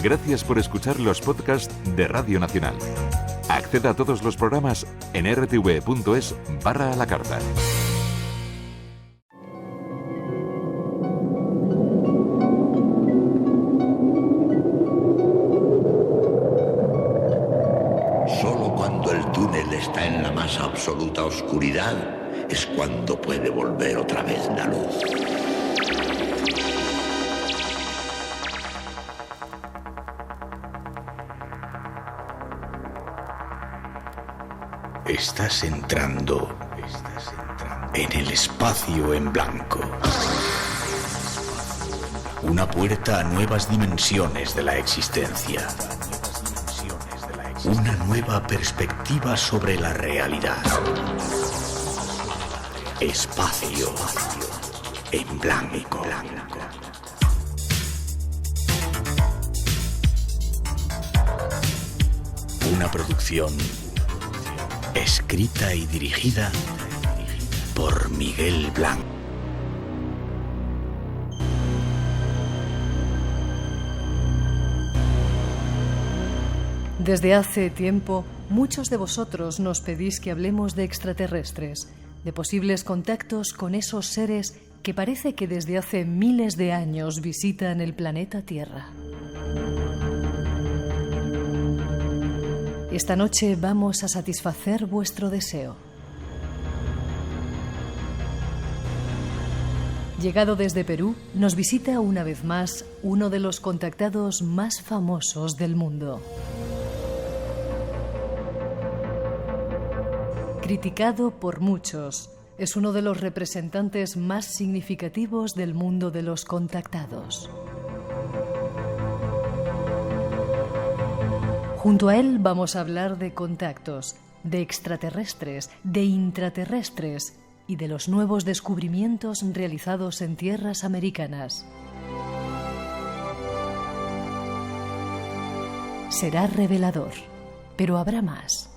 Gracias por escuchar los podcasts de Radio Nacional. Acceda a todos los programas en rtv.es/a la carta. Solo cuando el túnel está en la más absoluta oscuridad es cuando puede volver otra vez la luz. Estás entrando en el espacio en blanco. Una puerta a nuevas dimensiones de la existencia. Una nueva perspectiva sobre la realidad. Espacio en blanco. Una producción escrita y dirigida por Miguel Blanco. Desde hace tiempo, muchos de vosotros nos pedís que hablemos de extraterrestres, de posibles contactos con esos seres que parece que desde hace miles de años visitan el planeta Tierra. Esta noche vamos a satisfacer vuestro deseo. Llegado desde Perú, nos visita una vez más uno de los contactados más famosos del mundo. Criticado por muchos, es uno de los representantes más significativos del mundo de los contactados. Junto a él vamos a hablar de contactos, de extraterrestres, de intraterrestres y de los nuevos descubrimientos realizados en tierras americanas. Será revelador, pero habrá más.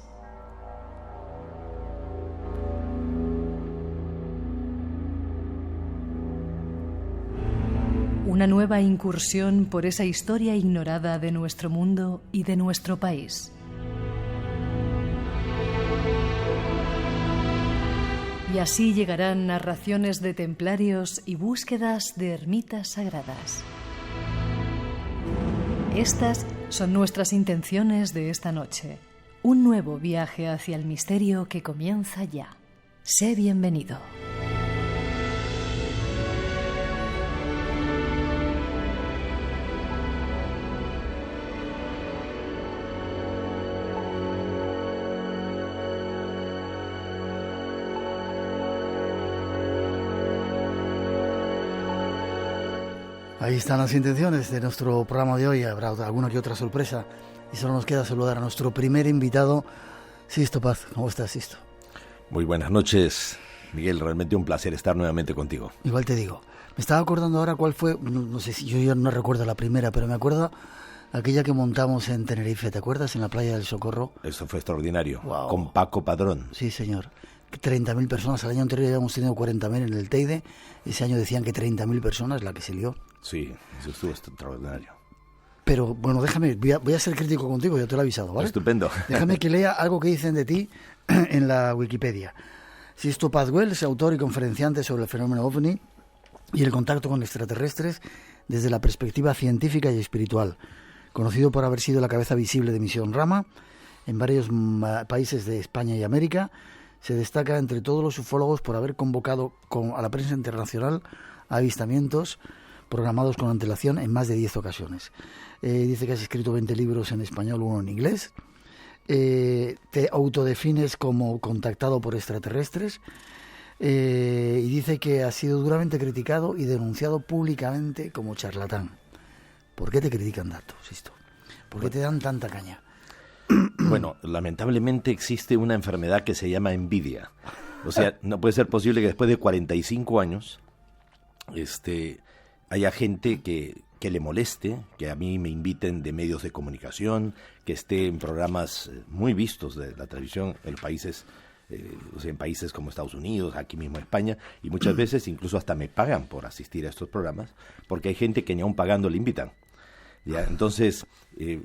Una nueva incursión por esa historia ignorada de nuestro mundo y de nuestro país. Y así llegarán narraciones de templarios y búsquedas de ermitas sagradas. Estas son nuestras intenciones de esta noche. Un nuevo viaje hacia el misterio que comienza ya. Sé bienvenido. Ahí están las intenciones de nuestro programa de hoy. Habrá alguna que otra sorpresa y solo nos queda saludar a nuestro primer invitado, Sisto Paz. ¿Cómo estás, Sisto? Muy buenas noches, Miguel. Realmente un placer estar nuevamente contigo. Igual te digo. Me estaba acordando ahora cuál fue, no sé si yo ya no recuerdo la primera, pero me acuerdo aquella que montamos en Tenerife. ¿Te acuerdas? En la playa del Socorro. Eso fue extraordinario. Wow. Con Paco Padrón. Sí, señor. 30.000 personas. El año anterior habíamos tenido 40.000 en el Teide. Ese año decían que 30.000 personas, la que se lió. Sí, eso estuvo extraordinario. Pero bueno, déjame, voy a ser crítico contigo, ya te lo he avisado, ¿vale? Estupendo. Déjame que lea algo que dicen de ti en la Wikipedia. Sisto Paz-Güell es autor y conferenciante sobre el fenómeno OVNI y el contacto con extraterrestres desde la perspectiva científica y espiritual. Conocido por haber sido la cabeza visible de Misión Rama en varios países de España y América, se destaca entre todos los ufólogos por haber convocado a la prensa internacional a avistamientos programados con antelación en más de 10 ocasiones. Dice que has escrito 20 libros en español, uno en inglés. Te autodefines como contactado por extraterrestres. Y dice que has sido duramente criticado y denunciado públicamente como charlatán. ¿Por qué te critican tanto, Sisto? ¿Por qué te dan tanta caña? Bueno, lamentablemente existe una enfermedad que se llama envidia. O sea, no puede ser posible que después de 45 años haya gente que le moleste, que a mí me inviten de medios de comunicación, que esté en programas muy vistos de la televisión en países, en países como Estados Unidos, aquí mismo España, y muchas veces incluso hasta me pagan por asistir a estos programas, porque hay gente que ni aún pagando le invitan. ¿ya? Entonces,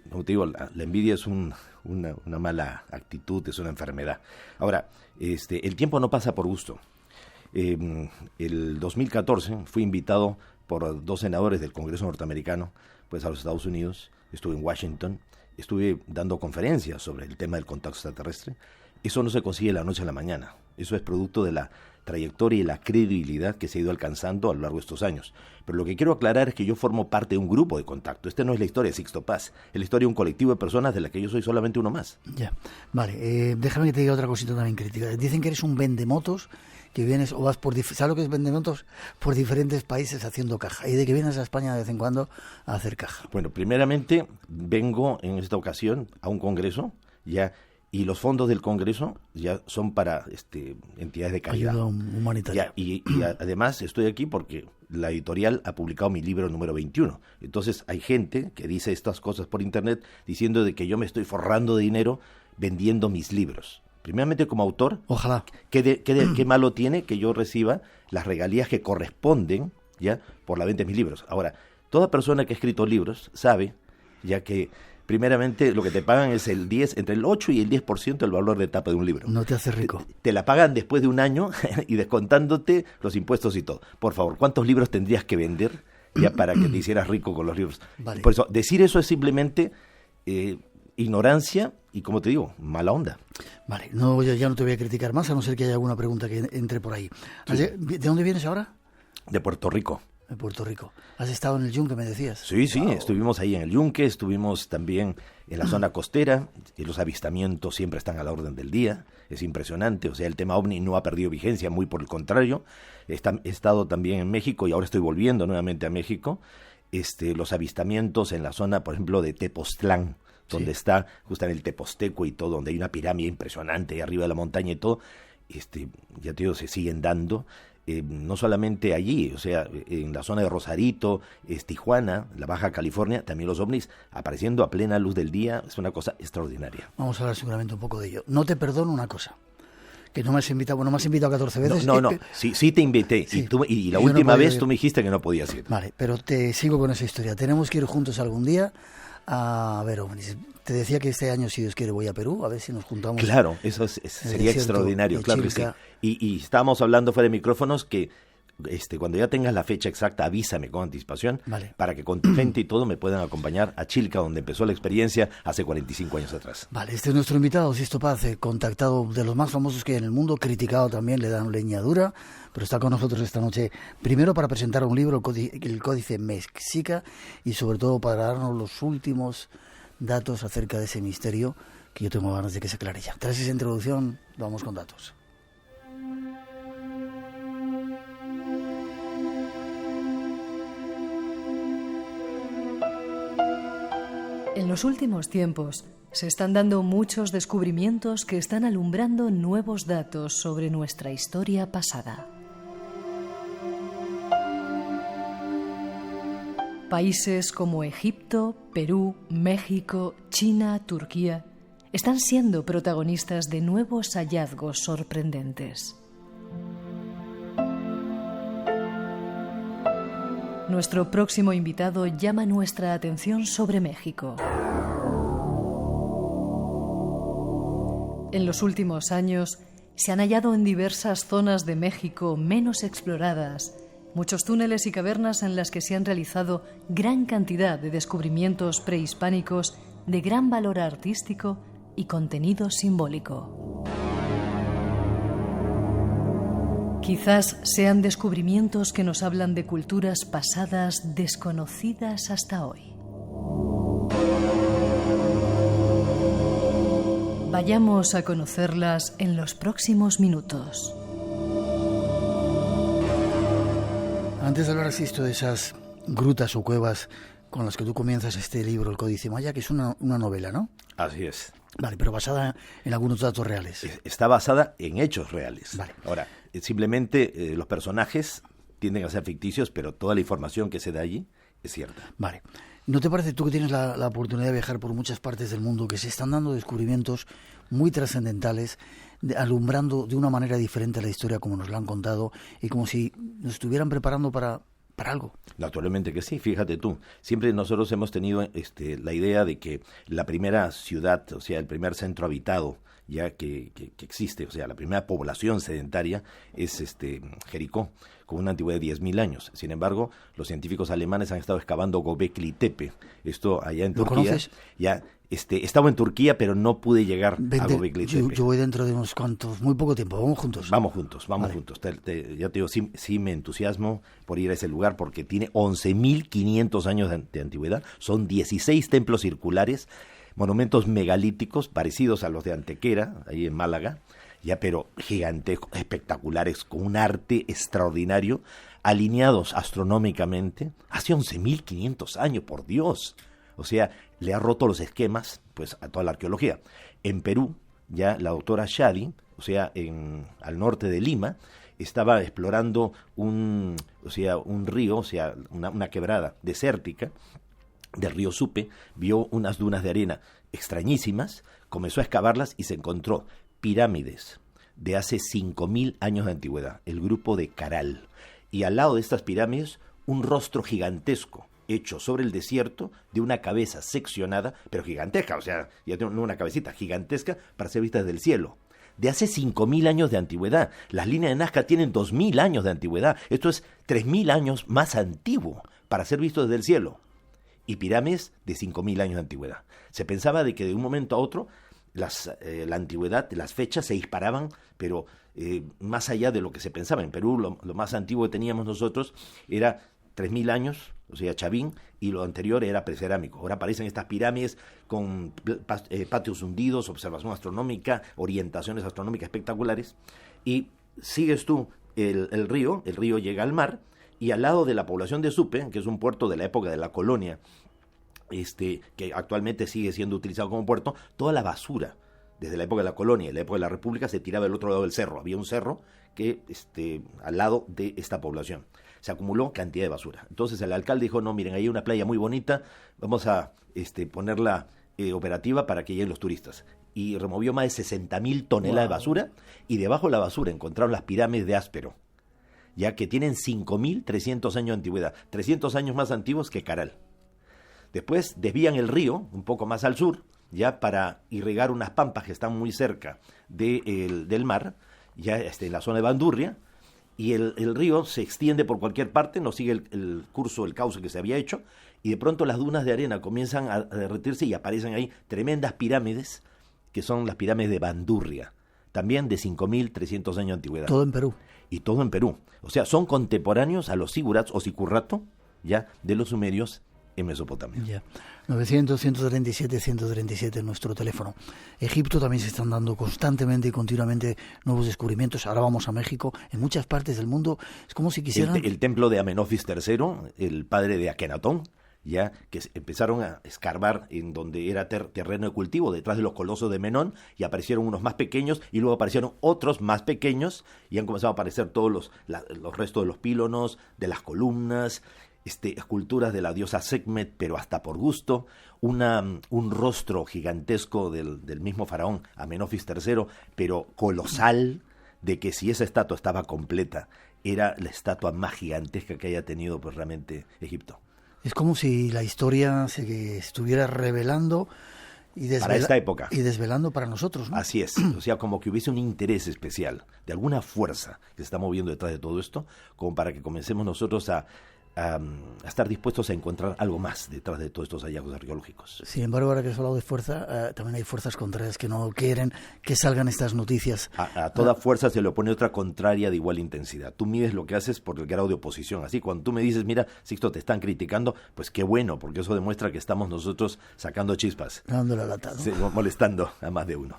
como te digo, la envidia es una mala actitud, es una enfermedad. Ahora, el tiempo no pasa por gusto. El 2014 fui invitado por 2 senadores del Congreso norteamericano pues a los Estados Unidos. Estuve en Washington, estuve dando conferencias sobre el tema del contacto extraterrestre. Eso no se consigue de la noche a la mañana. Eso es producto de la trayectoria y la credibilidad que se ha ido alcanzando a lo largo de estos años. Pero lo que quiero aclarar es que yo formo parte de un grupo de contacto. No es la historia de Sixto Paz, es la historia de un colectivo de personas de la que yo soy solamente uno más. Ya, vale. Déjame que te diga otra cosita también crítica. Dicen que eres un vendemotos, que vienes o vas por... ¿Sabes lo que es vendemotos? Por diferentes países haciendo caja. Y de que vienes a España de vez en cuando a hacer caja. Bueno, primeramente vengo en esta ocasión a un congreso, ya... Y los fondos del Congreso ya son para entidades de caridad. Ayuda humanitaria. Y además estoy aquí porque la editorial ha publicado mi libro número 21. Entonces hay gente que dice estas cosas por internet diciendo de que yo me estoy forrando de dinero vendiendo mis libros. Primeramente como autor, ojalá. ¿Qué malo tiene que yo reciba las regalías que corresponden ya por la venta de mis libros? Ahora, toda persona que ha escrito libros sabe ya que primeramente lo que te pagan es entre el 8 y el 10% del valor de tapa de un libro. No te hace rico. Te la pagan después de un año y descontándote los impuestos y todo. Por favor, ¿cuántos libros tendrías que vender ya para que te hicieras rico con los libros? Vale. Por eso, decir eso es simplemente ignorancia y, como te digo, mala onda. Vale, no, ya no te voy a criticar más, a no ser que haya alguna pregunta que entre por ahí. Sí. ¿De dónde vienes ahora? De Puerto Rico. De Puerto Rico. ¿Has estado en el Yunque, me decías? Sí, Wow. Estuvimos ahí en el Yunque, estuvimos también en la zona costera, y los avistamientos siempre están a la orden del día, es impresionante, o sea, el tema OVNI no ha perdido vigencia, muy por el contrario. He estado también en México y ahora estoy volviendo nuevamente a México. Los avistamientos en la zona, por ejemplo, de Tepoztlán, donde está justamente el Teposteco y todo, donde hay una pirámide impresionante ahí arriba de la montaña y todo, ya te digo, se siguen dando. No solamente allí, o sea, en la zona de Rosarito, Tijuana, la Baja California, también los ovnis apareciendo a plena luz del día, es una cosa extraordinaria. Vamos a hablar seguramente un poco de ello. No te perdono una cosa, que no me has invitado, bueno, me has invitado 14 veces. No, sí te invité, sí, y la yo última no vez ir. Tú me dijiste que no podías ir. Vale, pero te sigo con esa historia. Tenemos que ir juntos algún día a ver ovnis. Te decía que este año, si Dios quiere, voy a Perú, a ver si nos juntamos. Claro, eso sería extraordinario, claro que sí. Y estábamos hablando fuera de micrófonos que cuando ya tengas la fecha exacta, avísame con anticipación, vale, para que con tu gente y todo me puedan acompañar a Chilca, donde empezó la experiencia hace 45 años atrás. Vale, este es nuestro invitado, Sixto Paz, contactado, de los más famosos que hay en el mundo, criticado también, le dan leña dura, pero está con nosotros esta noche, primero para presentar un libro, el Códice Mexica, y sobre todo para darnos los últimos datos acerca de ese misterio que yo tengo ganas de que se aclare ya. Tras esa introducción, vamos con datos. En los últimos tiempos se están dando muchos descubrimientos que están alumbrando nuevos datos sobre nuestra historia pasada. Países como Egipto, Perú, México, China, Turquía están siendo protagonistas de nuevos hallazgos sorprendentes. Nuestro próximo invitado llama nuestra atención sobre México. En los últimos años se han hallado en diversas zonas de México menos exploradas muchos túneles y cavernas en las que se han realizado gran cantidad de descubrimientos prehispánicos de gran valor artístico y contenido simbólico. Quizás sean descubrimientos que nos hablan de culturas pasadas desconocidas hasta hoy. Vayamos a conocerlas en los próximos minutos. Antes de hablar, Sixto, de esas grutas o cuevas con las que tú comienzas este libro, El Códice Maya, que es una novela, ¿no? Así es. Vale, pero basada en algunos datos reales. Está basada en hechos reales. Vale. Ahora, simplemente los personajes tienden a ser ficticios, pero toda la información que se da allí es cierta. Vale. ¿No te parece, tú que tienes la oportunidad de viajar por muchas partes del mundo, que se están dando descubrimientos muy trascendentales, alumbrando de una manera diferente la historia como nos la han contado y como si nos estuvieran preparando para para algo. Naturalmente que sí, fíjate tú. Siempre nosotros hemos tenido la idea de que la primera ciudad, o sea, el primer centro habitado ya que existe, o sea, la primera población sedentaria es Jericó, con una antigüedad de 10.000 años. Sin embargo, los científicos alemanes han estado excavando Göbekli Tepe, esto allá en Turquía. ¿Conoces? Ya estaba en Turquía, pero no pude llegar a Göbekli Tepe. Yo voy dentro de unos cuantos, muy poco tiempo, vamos juntos. Vamos juntos. Vale. Ya te digo, sí me entusiasmo por ir a ese lugar porque tiene 11.500 años de antigüedad, son 16 templos circulares, monumentos megalíticos parecidos a los de Antequera, ahí en Málaga, ya pero gigantescos, espectaculares, con un arte extraordinario, alineados astronómicamente, hace 11.500 años, por Dios. O sea, le ha roto los esquemas pues a toda la arqueología. En Perú, ya la doctora Shadi, o sea, al norte de Lima, estaba explorando un río, o sea, una quebrada desértica del río Supe, vio unas dunas de arena extrañísimas, comenzó a excavarlas y se encontró pirámides de hace 5.000 años de antigüedad, el grupo de Caral, y al lado de estas pirámides un rostro gigantesco hecho sobre el desierto de una cabeza seccionada, pero gigantesca, o sea, ya no una cabecita, gigantesca para ser vista desde el cielo, de hace 5.000 años de antigüedad. Las líneas de Nazca tienen 2.000 años de antigüedad, esto es 3.000 años más antiguo para ser visto desde el cielo. Y pirámides de 5.000 años de antigüedad. Se pensaba de que de un momento a otro la antigüedad, las fechas se disparaban, pero más allá de lo que se pensaba. En Perú lo más antiguo que teníamos nosotros era 3.000 años, o sea, Chavín, y lo anterior era precerámico. Ahora aparecen estas pirámides con patios hundidos, observación astronómica, orientaciones astronómicas espectaculares, y sigues tú el río llega al mar, y al lado de la población de Supe, que es un puerto de la época de la colonia, que actualmente sigue siendo utilizado como puerto, toda la basura, desde la época de la colonia y la época de la República, se tiraba del otro lado del cerro. Había un cerro que al lado de esta población. Se acumuló cantidad de basura. Entonces el alcalde dijo, no, miren, ahí hay una playa muy bonita, vamos a ponerla operativa para que lleguen los turistas. Y removió más de 60.000 toneladas de basura, y debajo de la basura encontraron las pirámides de Áspero, ya que tienen 5.300 años de antigüedad, 300 años más antiguos que Caral. Después desvían el río, un poco más al sur, ya para irrigar unas pampas que están muy cerca del mar, ya en la zona de Bandurria, y el río se extiende por cualquier parte, no sigue el curso, el cauce que se había hecho, y de pronto las dunas de arena comienzan a derretirse y aparecen ahí tremendas pirámides, que son las pirámides de Bandurria, también de 5.300 años de antigüedad. Todo en Perú. Y todo en Perú. O sea, son contemporáneos a los sigurats o sicurrato, ya, de los sumerios en Mesopotamia. Ya. 900-137-137 nuestro teléfono. Egipto también se están dando constantemente y continuamente nuevos descubrimientos. Ahora vamos a México. En muchas partes del mundo es como si quisieran... El templo de Amenofis III, el padre de Akenatón, ya que empezaron a escarbar en donde era terreno de cultivo, detrás de los colosos de Menón, y aparecieron unos más pequeños, y luego aparecieron otros más pequeños, y han comenzado a aparecer todos los restos de los pílonos, de las columnas, esculturas de la diosa Sekhmet, pero hasta por gusto, un rostro gigantesco del mismo faraón Amenofis III, pero colosal, de que si esa estatua estaba completa, era la estatua más gigantesca que haya tenido pues realmente Egipto. Es como si la historia se estuviera revelando para esta época. Y desvelando para nosotros, ¿no? Así es, o sea, como que hubiese un interés especial, de alguna fuerza que se está moviendo detrás de todo esto, como para que comencemos nosotros a estar dispuestos a encontrar algo más detrás de todos estos hallazgos arqueológicos. Sin embargo, ahora que has hablado de fuerza, también hay fuerzas contrarias que no quieren que salgan estas noticias. A toda fuerza se le opone otra contraria de igual intensidad. Tú mides lo que haces por el grado de oposición. Así, cuando tú me dices, mira, Sixto, te están criticando, pues qué bueno, porque eso demuestra que estamos nosotros sacando chispas. Dando la lata, ¿no? Sí, molestando a más de uno.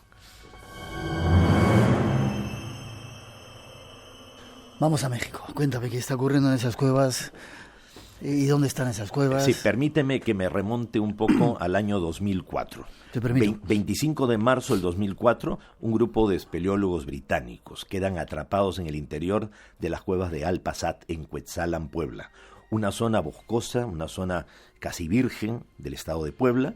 Vamos a México. Cuéntame qué está ocurriendo en esas cuevas y dónde están esas cuevas. Sí, permíteme que me remonte un poco al año 2004. Te permito. 25 de marzo del 2004, un grupo de espeleólogos británicos quedan atrapados en el interior de las cuevas de Alpazat en Cuetzalan, Puebla. Una zona boscosa, una zona casi virgen del estado de Puebla.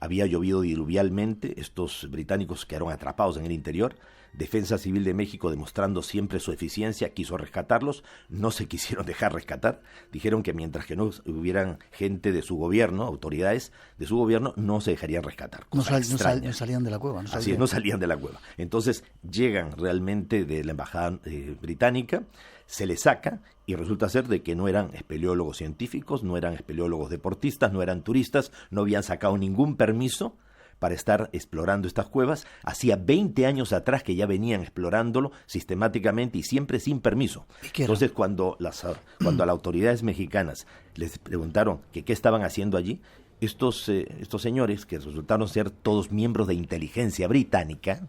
había llovido diluvialmente, estos británicos quedaron atrapados en el interior. Defensa Civil de México, demostrando siempre su eficiencia, quiso rescatarlos, no se quisieron dejar rescatar, dijeron que mientras que no hubieran gente de su gobierno, autoridades de su gobierno, no se dejarían rescatar. No salían de la cueva. Así es, no salían de la cueva. Entonces llegan realmente de la embajada británica, se les saca y resulta ser de que no eran espeleólogos científicos, no eran espeleólogos deportistas, no eran turistas, no habían sacado ningún permiso para estar explorando estas cuevas. Hacía 20 años atrás que ya venían explorándolo sistemáticamente y siempre sin permiso. Entonces, cuando a las autoridades mexicanas les preguntaron que qué estaban haciendo allí, estos señores, que resultaron ser todos miembros de inteligencia británica,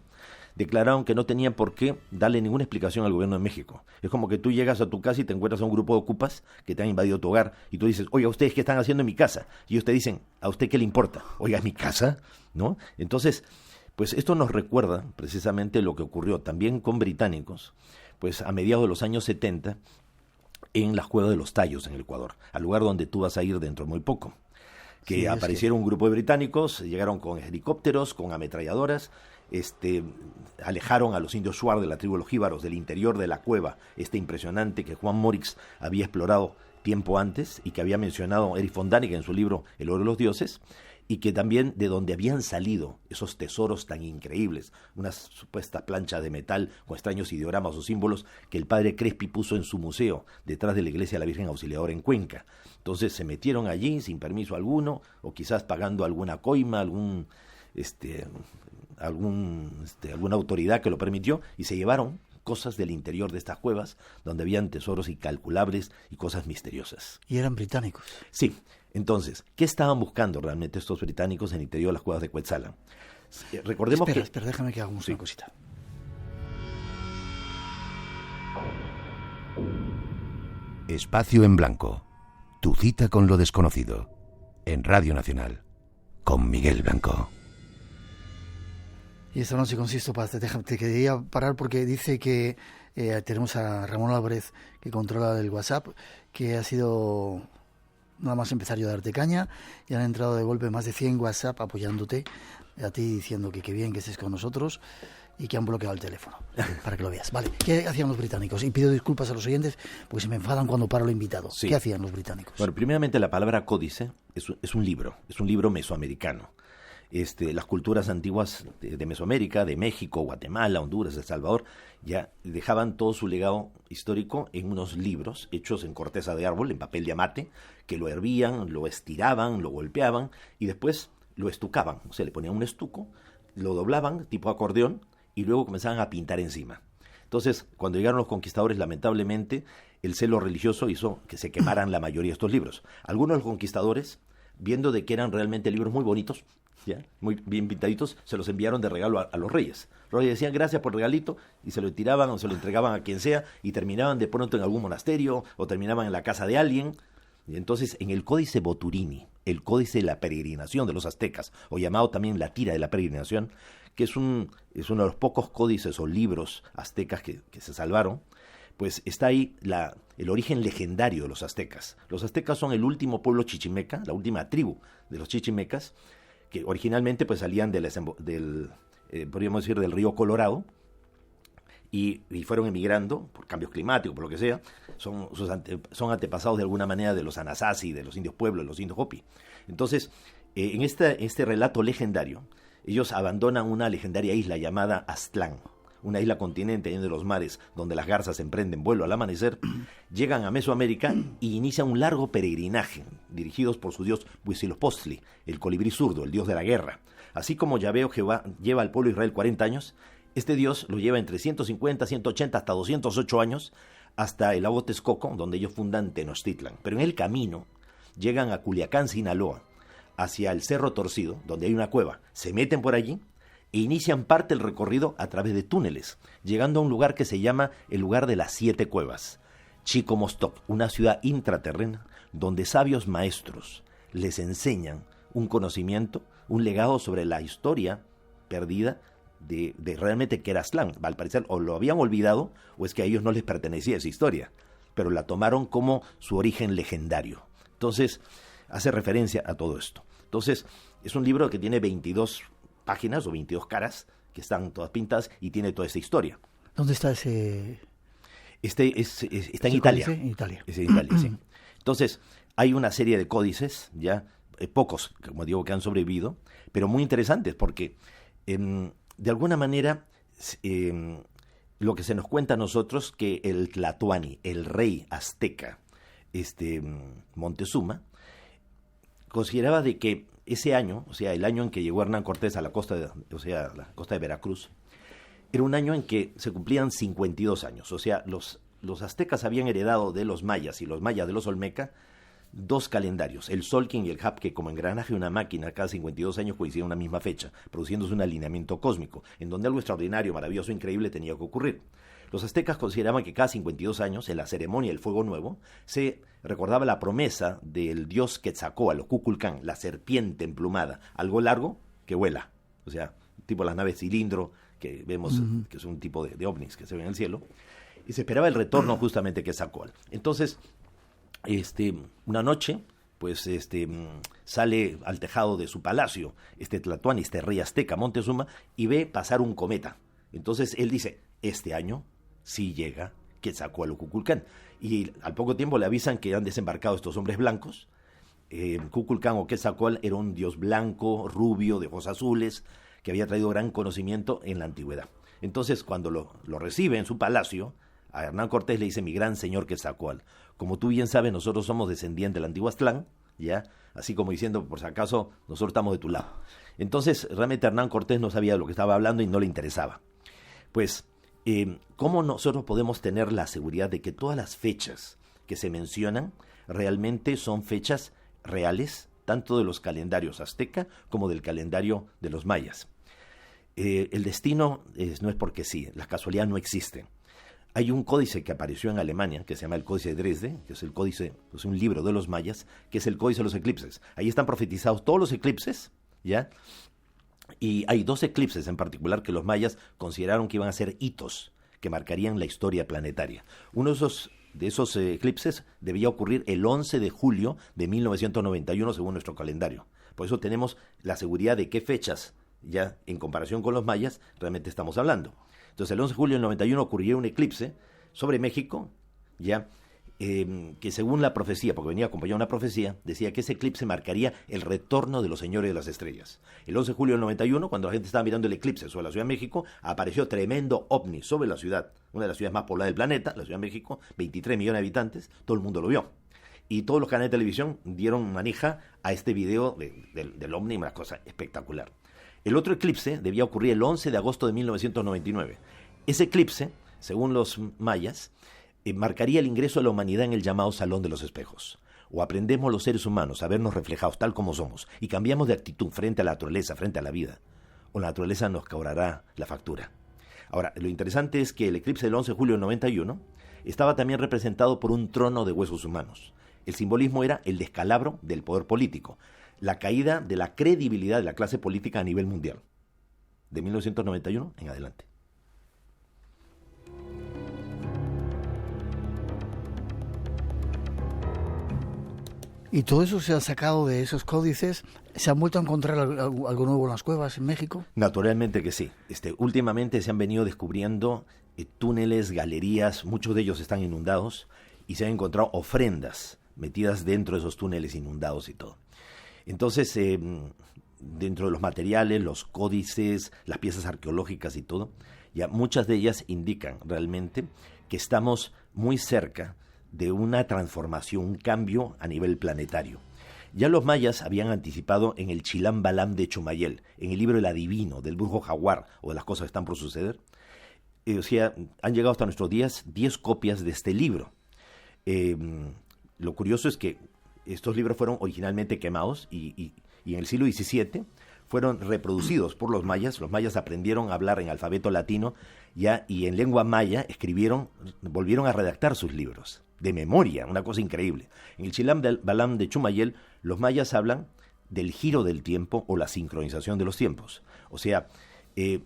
declararon que no tenían por qué darle ninguna explicación al gobierno de México. Es como que tú llegas a tu casa y te encuentras a un grupo de ocupas que te han invadido tu hogar y tú dices, oiga, ¿ustedes qué están haciendo en mi casa? Y ellos te dicen, ¿a usted qué le importa? Oiga, ¿es mi casa? ¿No? Entonces, pues esto nos recuerda precisamente lo que ocurrió también con británicos, pues a mediados de los años 70 en las cuevas de los Tallos en el Ecuador, al lugar donde tú vas a ir dentro de muy poco. Que aparecieron un grupo de británicos, llegaron con helicópteros, con ametralladoras, alejaron a los indios Shuar de la tribu de los jíbaros del interior de la cueva, impresionante que Juan Morix había explorado tiempo antes y que había mencionado Erich von Däniken en su libro El oro de los dioses, y que también de donde habían salido esos tesoros tan increíbles, unas supuestas planchas de metal con extraños ideogramas o símbolos que el padre Crespi puso en su museo detrás de la iglesia de la Virgen Auxiliadora en Cuenca. Entonces se metieron allí sin permiso alguno, o quizás pagando alguna coima, alguna autoridad que lo permitió, y se llevaron cosas del interior de estas cuevas, donde habían tesoros incalculables y cosas misteriosas. ¿Y eran británicos? Sí. Entonces, ¿qué estaban buscando realmente estos británicos en el interior de las cuevas de Cuetzalan? Recordemos Espera, déjame que hagamos una cosita. Espacio en Blanco. Tu cita con lo desconocido. En Radio Nacional. Con Miguel Blanco. Y esta noche consisto, te quería parar porque dice que tenemos a Ramón Álvarez, que controla el WhatsApp, que ha sido nada más empezar yo a darte caña, y han entrado de golpe más de 100 WhatsApp apoyándote, a ti diciendo que qué bien que estés con nosotros, y que han bloqueado el teléfono, para que lo veas. Vale, ¿qué hacían los británicos? Y pido disculpas a los oyentes, porque se me enfadan cuando paro el invitado. Sí. ¿Qué hacían los británicos? Bueno, primeramente la palabra códice es un libro mesoamericano. Las culturas antiguas de Mesoamérica, de México, Guatemala, Honduras, El Salvador, ya dejaban todo su legado histórico en unos libros hechos en corteza de árbol, en papel de amate, que lo hervían, lo estiraban, lo golpeaban y después lo estucaban. O sea, le ponían un estuco, lo doblaban tipo acordeón y luego comenzaban a pintar encima. Entonces, cuando llegaron los conquistadores, lamentablemente, el celo religioso hizo que se quemaran la mayoría de estos libros. Algunos de los conquistadores, viendo de que eran realmente libros muy bonitos, ¿ya? Muy bien pintaditos, se los enviaron de regalo a los reyes. Los reyes decían gracias por el regalito y se lo tiraban o se lo entregaban a quien sea y terminaban de pronto en algún monasterio o terminaban en la casa de alguien. Y entonces en el Códice Boturini, el Códice de la Peregrinación de los Aztecas, o llamado también la Tira de la Peregrinación, que es uno de los pocos códices o libros aztecas que se salvaron, pues está ahí el origen legendario de los aztecas. Los aztecas son el último pueblo chichimeca, la última tribu de los chichimecas, que originalmente pues salían podríamos decir, del río Colorado, y fueron emigrando por cambios climáticos, por lo que sea. Son antepasados de alguna manera de los Anasazi, de los indios Pueblo, de los indios Hopi. Entonces, en este relato legendario, ellos abandonan una legendaria isla llamada Aztlán, una isla continente llena de los mares, donde las garzas emprenden vuelo al amanecer, llegan a Mesoamérica y inician un largo peregrinaje, dirigidos por su dios Huitzilopochtli, el colibrí zurdo, el dios de la guerra. Así como Yahvé o Jehová lleva al pueblo de Israel 40 años, este dios lo lleva entre 150, 180 hasta 208 años, hasta el lago Texcoco, donde ellos fundan Tenochtitlan. Pero en el camino llegan a Culiacán, Sinaloa, hacia el Cerro Torcido, donde hay una cueva. Se meten por allí e inician parte del recorrido a través de túneles, llegando a un lugar que se llama el lugar de las 7 cuevas, Chicomostoc, una ciudad intraterrena donde sabios maestros les enseñan un conocimiento, un legado sobre la historia perdida de realmente que era Aztlán. Al parecer o lo habían olvidado o es que a ellos no les pertenecía esa historia, pero la tomaron como su origen legendario. Entonces, hace referencia a todo esto. Entonces, es un libro que tiene 22 páginas o 22 caras que están todas pintadas y tiene toda esta historia. ¿Dónde está ese? Está en Italia. En Italia. Es en Italia, sí. Entonces, hay una serie de códices, ya pocos, como digo, que han sobrevivido, pero muy interesantes porque, de alguna manera, lo que se nos cuenta a nosotros, que el Tlatoani, el rey azteca, Montezuma, consideraba de que ese año, o sea, el año en que llegó Hernán Cortés a la costa la costa de Veracruz, era un año en que se cumplían 52 años. O sea, los aztecas habían heredado de los mayas y los mayas de los olmeca 2 calendarios, el Solkin y el Hap, que como engranaje de una máquina cada 52 años coincidían en una misma fecha, produciéndose un alineamiento cósmico, en donde algo extraordinario, maravilloso, increíble tenía que ocurrir. Los aztecas consideraban que cada 52 años, en la ceremonia del Fuego Nuevo, se recordaba la promesa del dios Quetzalcóatl, o Kukulcán, la serpiente emplumada, algo largo que vuela. O sea, tipo las naves cilindro que vemos, que es un tipo de ovnis que se ven en el cielo. Y se esperaba el retorno justamente de Quetzalcóatl. Entonces, una noche, pues sale al tejado de su palacio Tlatoani, rey azteca, Montezuma, y ve pasar un cometa. Entonces él dice, este año sí llega Quetzalcóatl o Kukulcán. Y al poco tiempo le avisan que han desembarcado estos hombres blancos. Kukulcán o Quetzalcóatl era un dios blanco, rubio, de ojos azules, que había traído gran conocimiento en la antigüedad. Entonces, cuando lo recibe en su palacio, a Hernán Cortés le dice, mi gran señor Quetzalcóatl, como tú bien sabes, nosotros somos descendientes del antiguo Aztlán, ¿ya? Así como diciendo, por si acaso, nosotros estamos de tu lado. Entonces, realmente Hernán Cortés no sabía de lo que estaba hablando y no le interesaba. Pues, ¿cómo nosotros podemos tener la seguridad de que todas las fechas que se mencionan realmente son fechas reales, tanto de los calendarios azteca como del calendario de los mayas? El destino no es porque sí, la casualidad no existe. Hay un códice que apareció en Alemania, que se llama el Códice de Dresde, que es el códice, es un libro de los mayas, que es el Códice de los Eclipses. Ahí están profetizados todos los eclipses, ¿ya? Y hay 2 eclipses en particular que los mayas consideraron que iban a ser hitos, que marcarían la historia planetaria. Uno de esos eclipses debía ocurrir el 11 de julio de 1991, según nuestro calendario. Por eso tenemos la seguridad de qué fechas, ya en comparación con los mayas, realmente estamos hablando. Entonces, el 11 de julio del 91 ocurrió un eclipse sobre México, ya que según la profecía, porque venía acompañada una profecía, decía que ese eclipse marcaría el retorno de los señores de las estrellas. El 11 de julio del 91, cuando la gente estaba mirando el eclipse sobre la Ciudad de México, apareció tremendo ovni sobre la ciudad, una de las ciudades más pobladas del planeta, la Ciudad de México, 23 millones de habitantes, todo el mundo lo vio. Y todos los canales de televisión dieron manija a este video del ovni, una cosa espectacular. El otro eclipse debía ocurrir el 11 de agosto de 1999. Ese eclipse, según los mayas, marcaría el ingreso de la humanidad en el llamado Salón de los Espejos. O aprendemos los seres humanos a vernos reflejados tal como somos y cambiamos de actitud frente a la naturaleza, frente a la vida, o la naturaleza nos cobrará la factura. Ahora, lo interesante es que el eclipse del 11 de julio del 91 estaba también representado por un trono de huesos humanos. El simbolismo era el descalabro del poder político, la caída de la credibilidad de la clase política a nivel mundial, de 1991 en adelante. ¿Y todo eso se ha sacado de esos códices? ¿Se han vuelto a encontrar algo nuevo en las cuevas en México? Naturalmente que sí. Últimamente se han venido descubriendo túneles, galerías, muchos de ellos están inundados, y se han encontrado ofrendas metidas dentro de esos túneles inundados y todo. Entonces, dentro de los materiales, los códices, las piezas arqueológicas y todo, ya muchas de ellas indican realmente que estamos muy cerca de una transformación, un cambio a nivel planetario. Ya los mayas habían anticipado en el Chilam Balam de Chumayel, en el libro El Adivino, del brujo jaguar, o de las cosas que están por suceder. O sea, han llegado hasta nuestros días 10 copias de este libro. Lo curioso es que estos libros fueron originalmente quemados y en el siglo XVII fueron reproducidos por los mayas. Los mayas aprendieron a hablar en alfabeto latino ya, y en lengua maya volvieron a redactar sus libros de memoria, una cosa increíble. En el Chilam Balam de Chumayel, los mayas hablan del giro del tiempo o la sincronización de los tiempos. O sea,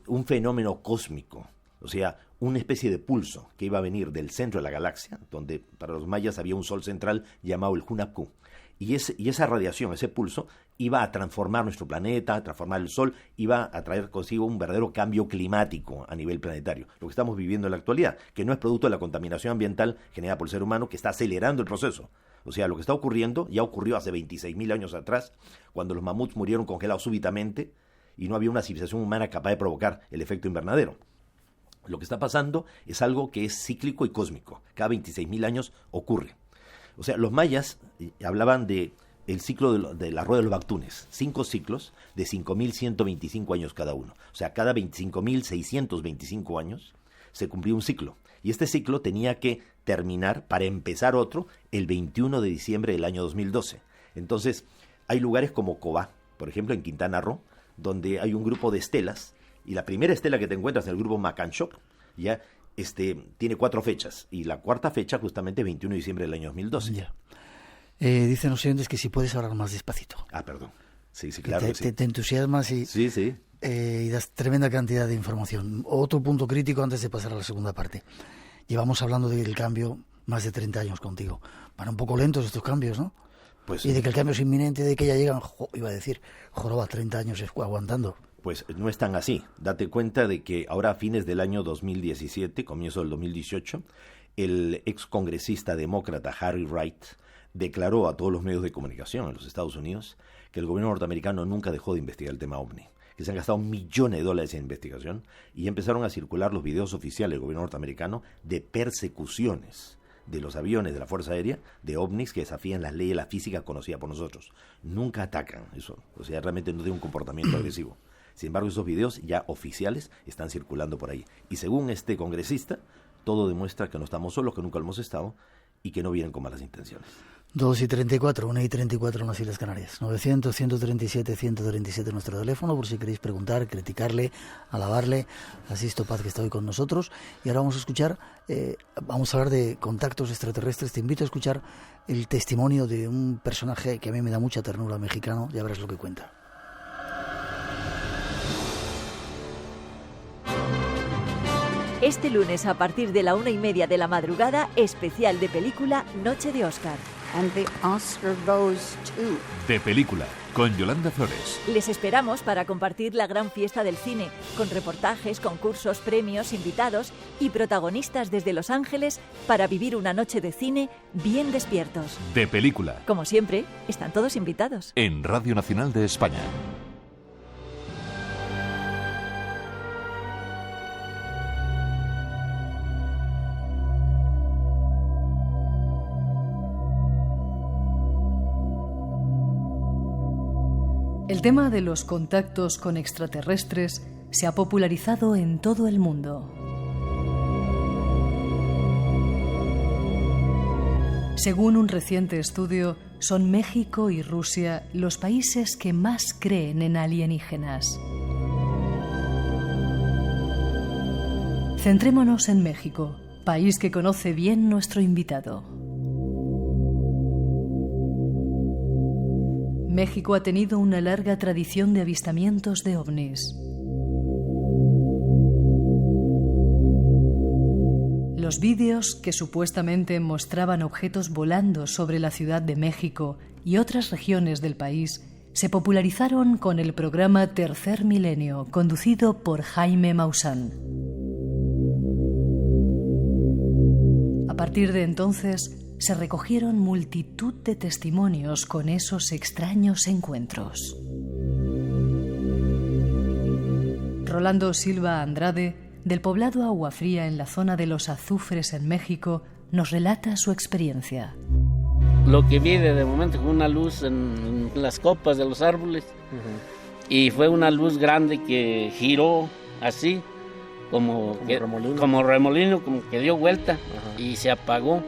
un fenómeno cósmico, o sea, una especie de pulso que iba a venir del centro de la galaxia, donde para los mayas había un sol central llamado el Hunapku, y esa radiación, ese pulso, iba a transformar nuestro planeta, a transformar el Sol, iba a traer consigo un verdadero cambio climático a nivel planetario. Lo que estamos viviendo en la actualidad, que no es producto de la contaminación ambiental generada por el ser humano, que está acelerando el proceso. O sea, lo que está ocurriendo ya ocurrió hace 26.000 años atrás, cuando los mamuts murieron congelados súbitamente y no había una civilización humana capaz de provocar el efecto invernadero. Lo que está pasando es algo que es cíclico y cósmico. Cada 26.000 años ocurre. O sea, los mayas hablaban de el ciclo de la rueda de los Bactunes, 5 ciclos de 5.125 años cada uno. O sea, cada 25.625 años se cumplía un ciclo. Y este ciclo tenía que terminar para empezar otro el 21 de diciembre del año 2012. Entonces, hay lugares como Cobá, por ejemplo, en Quintana Roo, donde hay un grupo de estelas, y la primera estela que te encuentras en el grupo Macanchoc, ya tiene 4 fechas, y la cuarta fecha justamente es 21 de diciembre del año 2012. Ya. Dicen los oyentes que si puedes hablar más despacito. Ah, perdón. Sí, claro que sí. Te entusiasmas y, sí. Y das tremenda cantidad de información. Otro punto crítico antes de pasar a la segunda parte. Llevamos hablando del cambio más de 30 años contigo. Van un poco lentos estos cambios, ¿no? Pues, y de que el cambio es inminente, de que ya llegan, iba a decir, joroba, 30 años aguantando. Pues no es tan así. Date cuenta de que ahora a fines del año 2017, comienzo del 2018, el excongresista demócrata Harry Reid declaró a todos los medios de comunicación en los Estados Unidos que el gobierno norteamericano nunca dejó de investigar el tema OVNI, que se han gastado millones de dólares en investigación y empezaron a circular los videos oficiales del gobierno norteamericano de persecuciones de los aviones de la Fuerza Aérea, de ovnis que desafían las leyes de la física conocida por nosotros. Nunca atacan eso, o sea, realmente no tiene un comportamiento agresivo. Sin embargo, esos videos ya oficiales están circulando por ahí. Y según este congresista, todo demuestra que no estamos solos, que nunca lo hemos estado y que no vienen con malas intenciones. 2:34, 1:34 en las Islas Canarias. 900-137-137 nuestro teléfono, por si queréis preguntar, criticarle, alabarle a Sisto Paz, que está hoy con nosotros. Y ahora vamos a escuchar, vamos a hablar de contactos extraterrestres. Te invito a escuchar el testimonio de un personaje que a mí me da mucha ternura, mexicano. Ya verás lo que cuenta. Este lunes, a partir de la 1:30 de la madrugada, especial de película Noche de Oscar. And the Oscar goes to... De película, con Yolanda Flores. Les esperamos para compartir la gran fiesta del cine, con reportajes, concursos, premios, invitados y protagonistas desde Los Ángeles para vivir una noche de cine bien despiertos. De película. Como siempre, están todos invitados. En Radio Nacional de España. El tema de los contactos con extraterrestres se ha popularizado en todo el mundo. Según un reciente estudio, son México y Rusia los países que más creen en alienígenas. Centrémonos en México, país que conoce bien nuestro invitado. México ha tenido una larga tradición de avistamientos de ovnis. Los vídeos que supuestamente mostraban objetos volando sobre la Ciudad de México y otras regiones del país se popularizaron con el programa Tercer Milenio, conducido por Jaime Maussan. A partir de entonces, se recogieron multitud de testimonios con esos extraños encuentros. Rolando Silva Andrade, del poblado Aguafría en la zona de Los Azufres en México, nos relata su experiencia. Lo que vi de momento fue una luz en las copas de los árboles, y fue una luz grande que giró así, como remolino, como que dio vuelta y se apagó.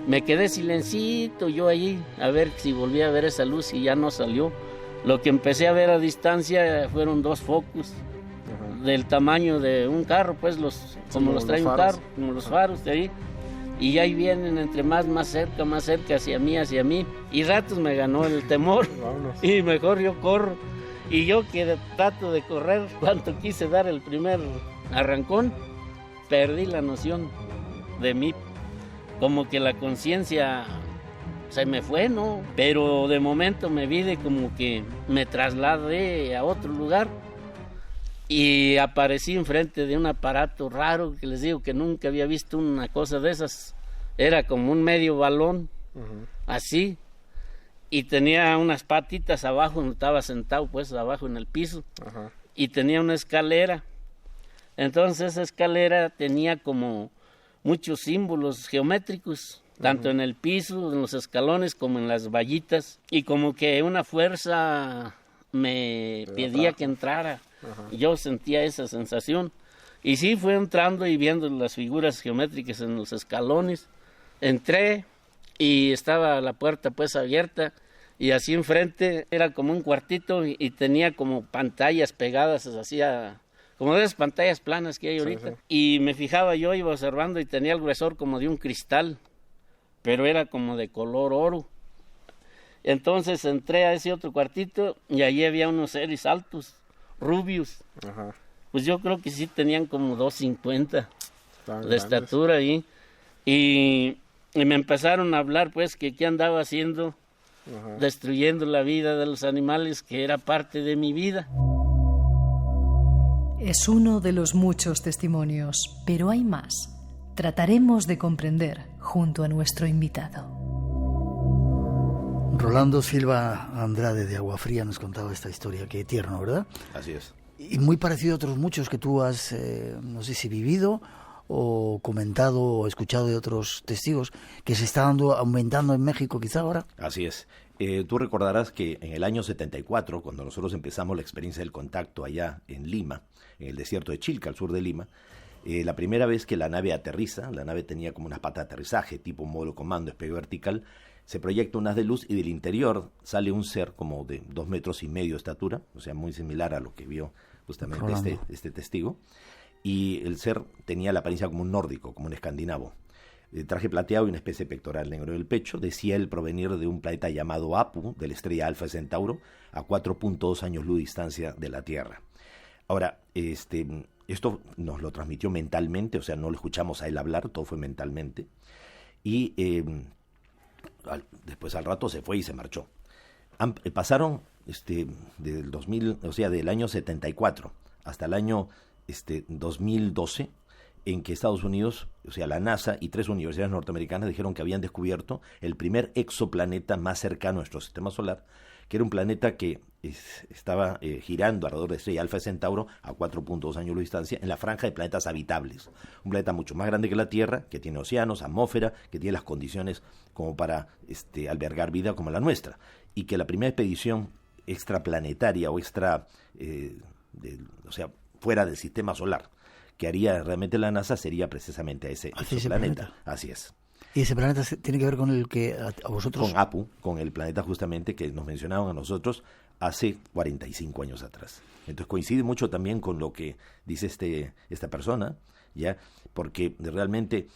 Me quedé silencito yo allí a ver si volvía a ver esa luz y ya no salió. Lo que empecé a ver a distancia fueron 2 focos del tamaño de un carro, pues como los trae un carro, como los faros de ahí. Y ahí vienen entre más cerca hacia mí. Y ratos me ganó el temor. Y mejor yo corro. Y yo que trato de correr, cuando quise dar el primer arrancón, perdí la noción de mí. Como que la conciencia se me fue, ¿no? Pero de momento me vi de como que me trasladé a otro lugar y aparecí enfrente de un aparato raro que les digo que nunca había visto una cosa de esas. Era como un medio balón, así, y tenía unas patitas abajo, donde estaba sentado pues abajo en el piso, y tenía una escalera. Entonces esa escalera tenía como muchos símbolos geométricos, tanto en el piso, en los escalones, como en las vallitas, y como que una fuerza me pedía que entrara. Yo sentía esa sensación, y sí fui entrando y viendo las figuras geométricas en los escalones. Entré y estaba la puerta pues abierta, y así enfrente era como un cuartito y tenía como pantallas pegadas así como de esas pantallas planas que hay ahorita. Y me fijaba, yo iba observando y tenía el gruesor como de un cristal, pero era como de color oro. Entonces entré a ese otro cuartito y allí había unos seres altos, rubios. Pues yo creo que sí tenían como 2.50 de estatura ahí. Y me empezaron a hablar pues que qué andaba haciendo, destruyendo la vida de los animales, que era parte de mi vida. Es uno de los muchos testimonios, pero hay más. Trataremos de comprender junto a nuestro invitado. Rolando Silva Andrade de Aguafría nos contaba esta historia. Qué tierno, ¿verdad? Así es. Y muy parecido a otros muchos que tú has, no sé si vivido o comentado o escuchado de otros testigos, que se está aumentando en México quizá ahora. Así es. Tú recordarás que en el año 74, cuando nosotros empezamos la experiencia del contacto allá en Lima, en el desierto de Chilca, al sur de Lima, la primera vez que la nave aterriza, la nave tenía como una pata de aterrizaje, tipo módulo comando, despegue vertical, se proyecta un haz de luz y del interior sale un ser como de 2,5 metros de estatura, o sea, muy similar a lo que vio justamente este testigo, y el ser tenía la apariencia como un nórdico, como un escandinavo. Traje plateado y una especie de pectoral negro en el pecho. Decía él provenir de un planeta llamado Apu, de la estrella Alfa Centauro, a 4.2 años luz de distancia de la Tierra. Ahora, esto nos lo transmitió mentalmente, o sea, no lo escuchamos a él hablar, todo fue mentalmente. Y después al rato se fue y se marchó. Pasaron del 2000, o sea, del año 74 hasta el año 2012, en que Estados Unidos, o sea, la NASA y 3 universidades norteamericanas dijeron que habían descubierto el primer exoplaneta más cercano a nuestro sistema solar, que era un planeta que estaba girando alrededor de estrella Alfa Centauro a 4.2 años de distancia en la franja de planetas habitables. Un planeta mucho más grande que la Tierra, que tiene océanos, atmósfera, que tiene las condiciones como para albergar vida como la nuestra. Y que la primera expedición extraplanetaria o fuera del sistema solar que haría realmente la NASA sería precisamente a ese planeta. Así es. ¿Y ese planeta tiene que ver con el que a vosotros? Con Apu, con el planeta justamente que nos mencionaban a nosotros hace 45 años atrás. Entonces coincide mucho también con lo que dice esta persona, ya, porque realmente,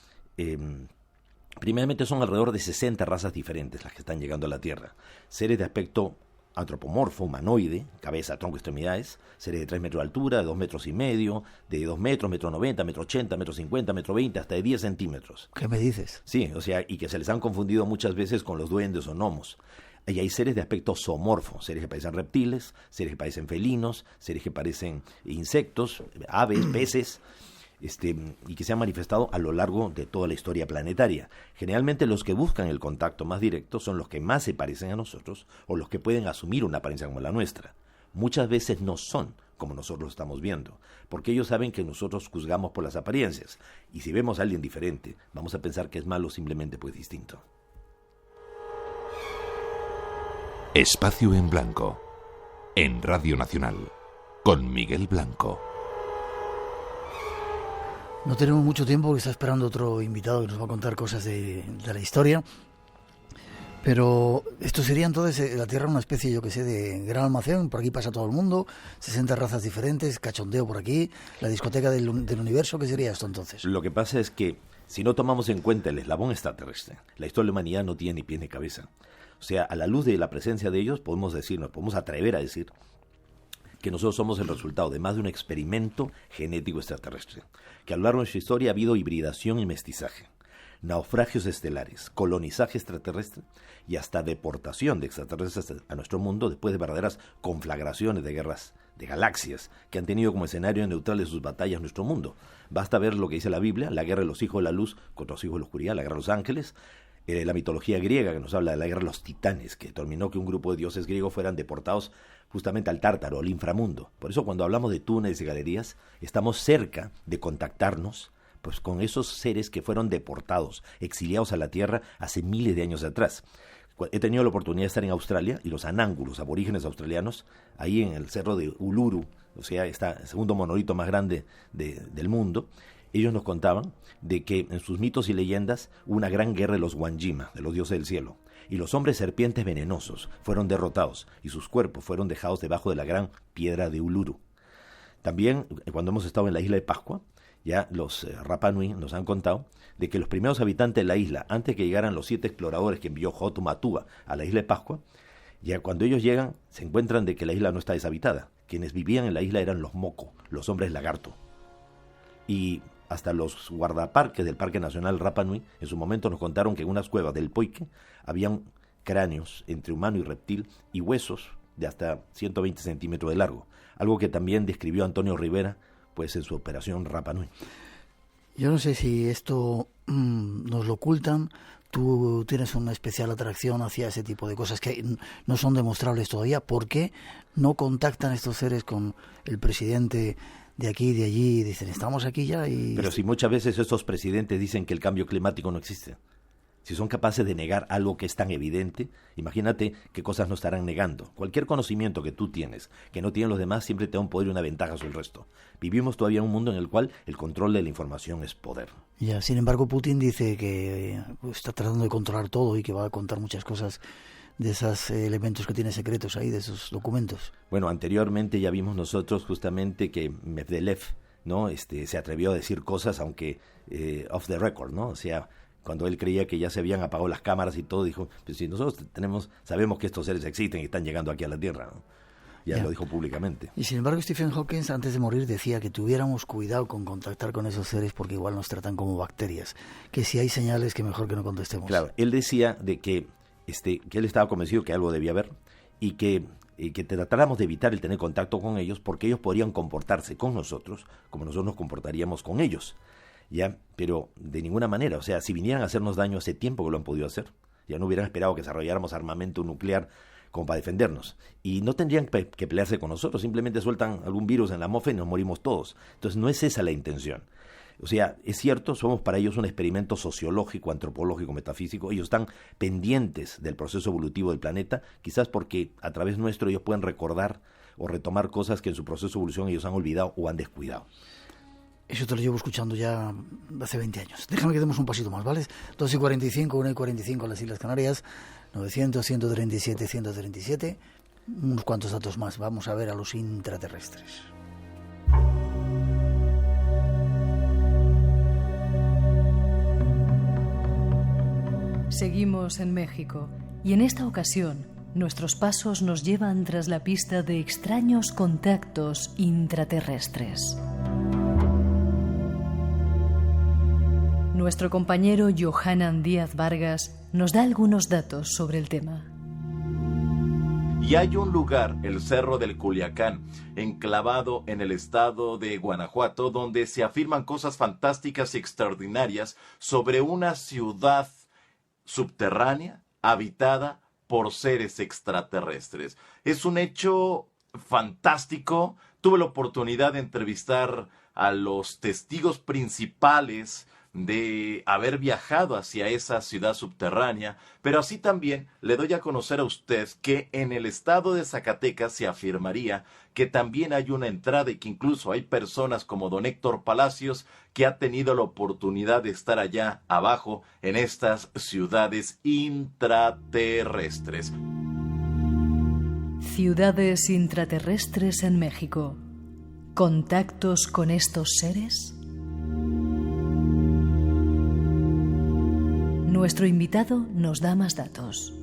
primeramente son alrededor de 60 razas diferentes las que están llegando a la Tierra. Seres de aspecto antropomorfo, humanoide, cabeza, tronco, extremidades, seres de 3 metros de altura, de 2,5 metros, de 2 metros, 1,90 m, 1,80 m, 1,50 m, 1,20 m, hasta de 10 centímetros. ¿Qué me dices? Sí, o sea, y que se les han confundido muchas veces con los duendes o gnomos. Y hay seres de aspecto zoomorfo, seres que parecen reptiles, seres que parecen felinos, seres que parecen insectos, aves, peces, y que se han manifestado a lo largo de toda la historia planetaria. Generalmente los que buscan el contacto más directo son los que más se parecen a nosotros o los que pueden asumir una apariencia como la nuestra. Muchas veces no son como nosotros lo estamos viendo, porque ellos saben que nosotros juzgamos por las apariencias, y si vemos a alguien diferente, vamos a pensar que es malo simplemente pues distinto. Espacio en Blanco, en Radio Nacional, con Miguel Blanco. No tenemos mucho tiempo porque está esperando otro invitado que nos va a contar cosas de la historia. Pero esto sería entonces la Tierra una especie, yo que sé, de gran almacén. Por aquí pasa todo el mundo, 60 razas diferentes, cachondeo por aquí, la discoteca del universo. ¿Qué sería esto entonces? Lo que pasa es que si no tomamos en cuenta el eslabón extraterrestre, la historia de la humanidad no tiene ni pie ni cabeza. O sea, a la luz de la presencia de ellos podemos atrever a decir que nosotros somos el resultado de más de un experimento genético extraterrestre, que a lo largo de nuestra historia ha habido hibridación y mestizaje. naufragios estelares, colonizaje extraterrestre y hasta deportación de extraterrestres a nuestro mundo después de verdaderas conflagraciones de guerras de galaxias que han tenido como escenario neutral de sus batallas nuestro mundo. Basta ver lo que dice la Biblia, la guerra de los hijos de la luz contra los hijos de la oscuridad, la guerra de los ángeles, la mitología griega que nos habla de la guerra de los titanes, que determinó que un grupo de dioses griegos fueran deportados justamente al Tártaro, al inframundo. Por eso cuando hablamos de túneles y galerías, estamos cerca de contactarnos pues con esos seres que fueron deportados, exiliados a la Tierra hace miles de años atrás. He tenido la oportunidad de estar en Australia y los Anangu, los aborígenes australianos, ahí en el cerro de Uluru, o sea, está el segundo monolito más grande del mundo. Ellos nos contaban de que en sus mitos y leyendas hubo una gran guerra de los Wangima, de los dioses del cielo, y los hombres serpientes venenosos fueron derrotados y sus cuerpos fueron dejados debajo de la gran piedra de Uluru. También, cuando hemos estado en la isla de Pascua, ya los Rapa Nui nos han contado de que los primeros habitantes de la isla, antes que llegaran los 7 exploradores que envió Hotu Matua a la isla de Pascua, ya cuando ellos llegan se encuentran de que la isla no está deshabitada. Quienes vivían en la isla eran los Moco, los hombres lagarto. Y hasta los guardaparques del Parque Nacional Rapa Nui en su momento nos contaron que en unas cuevas del Poike habían cráneos entre humano y reptil y huesos de hasta 120 centímetros de largo, algo que también describió Antonio Rivera pues en su operación Rapa Nui. Yo no sé si esto nos lo ocultan. Tú tienes una especial atracción hacia ese tipo de cosas que no son demostrables todavía. ¿Por qué no contactan estos seres con el presidente de aquí y de allí y dicen, estamos aquí ya? Pero si muchas veces estos presidentes dicen que el cambio climático no existe, si son capaces de negar algo que es tan evidente, imagínate qué cosas no estarán negando. Cualquier conocimiento que tú tienes, que no tienen los demás, siempre te da un poder y una ventaja sobre el resto. Vivimos todavía en un mundo en el cual el control de la información es poder. Ya, sin embargo, Putin dice que está tratando de controlar todo y que va a contar muchas cosas de esos elementos que tiene secretos ahí, de esos documentos. Bueno, anteriormente ya vimos nosotros justamente que Medvedev, ¿no? Se atrevió a decir cosas, aunque off the record, ¿no? O sea, cuando él creía que ya se habían apagado las cámaras y todo, dijo, pues si nosotros sabemos que estos seres existen y están llegando aquí a la Tierra, ¿no? Ya lo dijo públicamente. Y sin embargo Stephen Hawking antes de morir decía que tuviéramos cuidado con contactar con esos seres porque igual nos tratan como bacterias, que si hay señales que mejor que no contestemos. Claro, él decía de que él estaba convencido que algo debía haber y que tratáramos de evitar el tener contacto con ellos porque ellos podrían comportarse con nosotros como nosotros nos comportaríamos con ellos. Ya, pero de ninguna manera, o sea, si vinieran a hacernos daño hace tiempo que lo han podido hacer, ya no hubieran esperado que desarrolláramos armamento nuclear como para defendernos, y no tendrían que pelearse con nosotros, simplemente sueltan algún virus en la atmósfera y nos morimos todos. Entonces no es esa la intención. O sea, es cierto, somos para ellos un experimento sociológico, antropológico, metafísico. Ellos están pendientes del proceso evolutivo del planeta, quizás porque a través nuestro ellos pueden recordar o retomar cosas que en su proceso de evolución ellos han olvidado o han descuidado. Eso te lo llevo escuchando ya hace 20 años. Déjame que demos un pasito más, ¿vale? 2:45, 1:45 en las Islas Canarias, 900, 137, 137. Unos cuantos datos más. Vamos a ver a los intraterrestres. Seguimos en México y en esta ocasión nuestros pasos nos llevan tras la pista de extraños contactos intraterrestres. Nuestro compañero Johanan Díaz Vargas nos da algunos datos sobre el tema. Y hay un lugar, el Cerro del Culiacán, enclavado en el estado de Guanajuato, donde se afirman cosas fantásticas y extraordinarias sobre una ciudad subterránea habitada por seres extraterrestres. Es un hecho fantástico. Tuve la oportunidad de entrevistar a los testigos principales de haber viajado hacia esa ciudad subterránea, pero así también le doy a conocer a usted que en el estado de Zacatecas se afirmaría que también hay una entrada y que incluso hay personas como don Héctor Palacios que ha tenido la oportunidad de estar allá abajo en estas ciudades intraterrestres. Ciudades intraterrestres en México. ¿Contactos con estos seres? Nuestro invitado nos da más datos.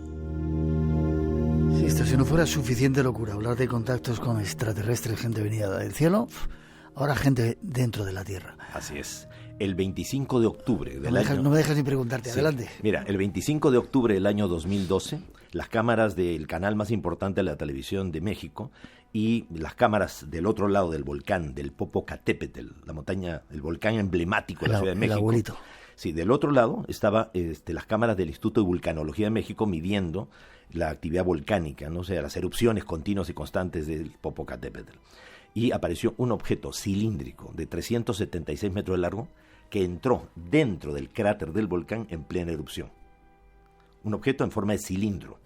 Si esto no fuera suficiente locura, hablar de contactos con extraterrestres, gente venida del cielo, ahora gente dentro de la Tierra. Así es. el 25 de octubre del año... No me dejas ni preguntarte, sí, adelante. Mira, el 25 de octubre del año 2012, las cámaras del canal más importante de la televisión de México y las cámaras del otro lado del volcán, del Popocatépetl, la montaña, el volcán emblemático de la Ciudad de México. El abuelito. Sí, del otro lado estaban las cámaras del Instituto de Vulcanología de México midiendo la actividad volcánica, ¿no? O sea, las erupciones continuas y constantes del Popocatépetl. Y apareció un objeto cilíndrico de 376 metros de largo que entró dentro del cráter del volcán en plena erupción. Un objeto en forma de cilindro.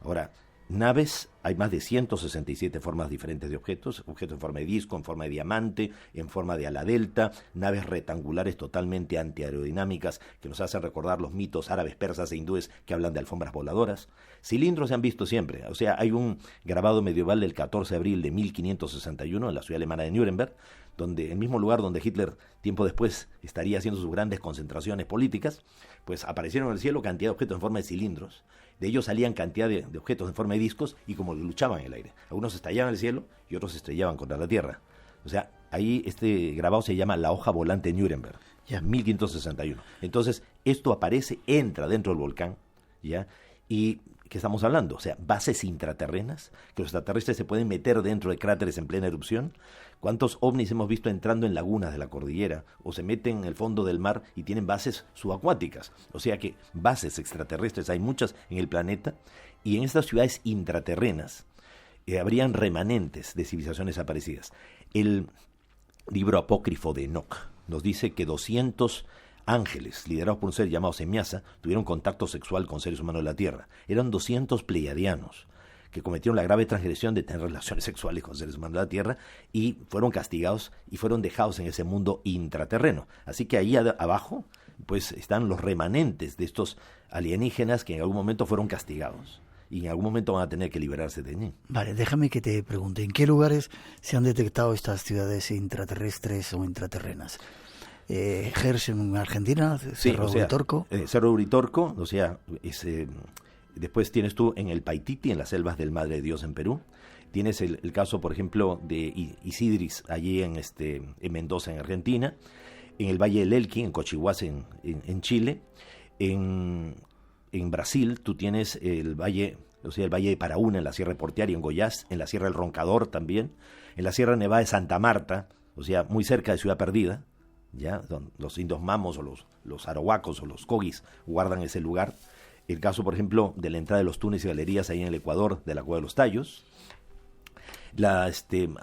Ahora, naves, hay más de 167 formas diferentes de objetos en forma de disco, en forma de diamante, en forma de ala delta, naves rectangulares totalmente antiaerodinámicas que nos hacen recordar los mitos árabes, persas e hindúes que hablan de alfombras voladoras. Cilindros se han visto siempre, o sea, hay un grabado medieval del 14 de abril de 1561 en la ciudad alemana de Nuremberg, donde el mismo lugar donde Hitler tiempo después estaría haciendo sus grandes concentraciones políticas, pues aparecieron en el cielo cantidad de objetos en forma de cilindros. De ellos salían cantidad de objetos en forma de discos y como luchaban en el aire. Algunos estallaban en el cielo y otros estrellaban contra la tierra. O sea, ahí este grabado se llama La hoja volante de Nuremberg, ya 1561. Entonces, esto aparece, entra dentro del volcán, ¿ya? Y ¿qué estamos hablando? O sea, bases intraterrenas, que los extraterrestres se pueden meter dentro de cráteres en plena erupción. ¿Cuántos ovnis hemos visto entrando en lagunas de la cordillera o se meten en el fondo del mar y tienen bases subacuáticas? O sea que bases extraterrestres hay muchas en el planeta y en estas ciudades intraterrenas habrían remanentes de civilizaciones aparecidas. El libro apócrifo de Enoch nos dice que 200 ángeles, liderados por un ser llamado Semiasa, tuvieron contacto sexual con seres humanos de la Tierra. Eran 200 pleiadianos que cometieron la grave transgresión de tener relaciones sexuales con seres humanos de la Tierra y fueron castigados y fueron dejados en ese mundo intraterreno. Así que ahí abajo pues están los remanentes de estos alienígenas que en algún momento fueron castigados y en algún momento van a tener que liberarse de allí. Vale, déjame que te pregunte, ¿en qué lugares se han detectado estas ciudades intraterrestres o intraterrenas? Gers en Argentina, Cerro Uritorco. Cerro Uritorco, o sea, después tienes tú en el Paititi, en las selvas del Madre de Dios en Perú. Tienes el caso, por ejemplo, de Isidris, allí en Mendoza, en Argentina. En el Valle del Elqui, en Cochihuas, en Chile. En Brasil, tú tienes el Valle de Paraúna, en la Sierra de Porteari, en Goiás. En la Sierra del Roncador también. En la Sierra Nevada de Santa Marta, o sea, muy cerca de Ciudad Perdida. Ya, los indios mamos o los arahuacos o los cogis guardan ese lugar. El caso, por ejemplo, de la entrada de los túneles y galerías ahí en el Ecuador, de la Cueva de los Tallos.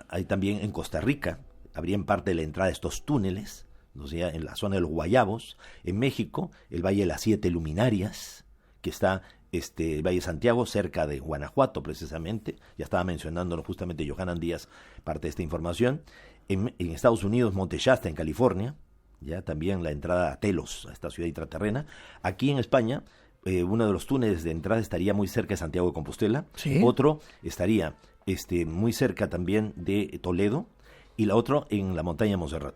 Hay también en Costa Rica, habrían parte de la entrada de estos túneles, o sea, en la zona de los Guayabos. En México, el Valle de las Siete Luminarias, que está el Valle de Santiago, cerca de Guanajuato precisamente. Ya estaba mencionándonos justamente Johanan Díaz parte de esta información. En Estados Unidos, Monte Shasta, en California, ya también la entrada a Telos, a esta ciudad intraterrena. Aquí en España, uno de los túneles de entrada estaría muy cerca de Santiago de Compostela. ¿Sí? Otro estaría muy cerca también de Toledo y la otra en la montaña de Montserrat.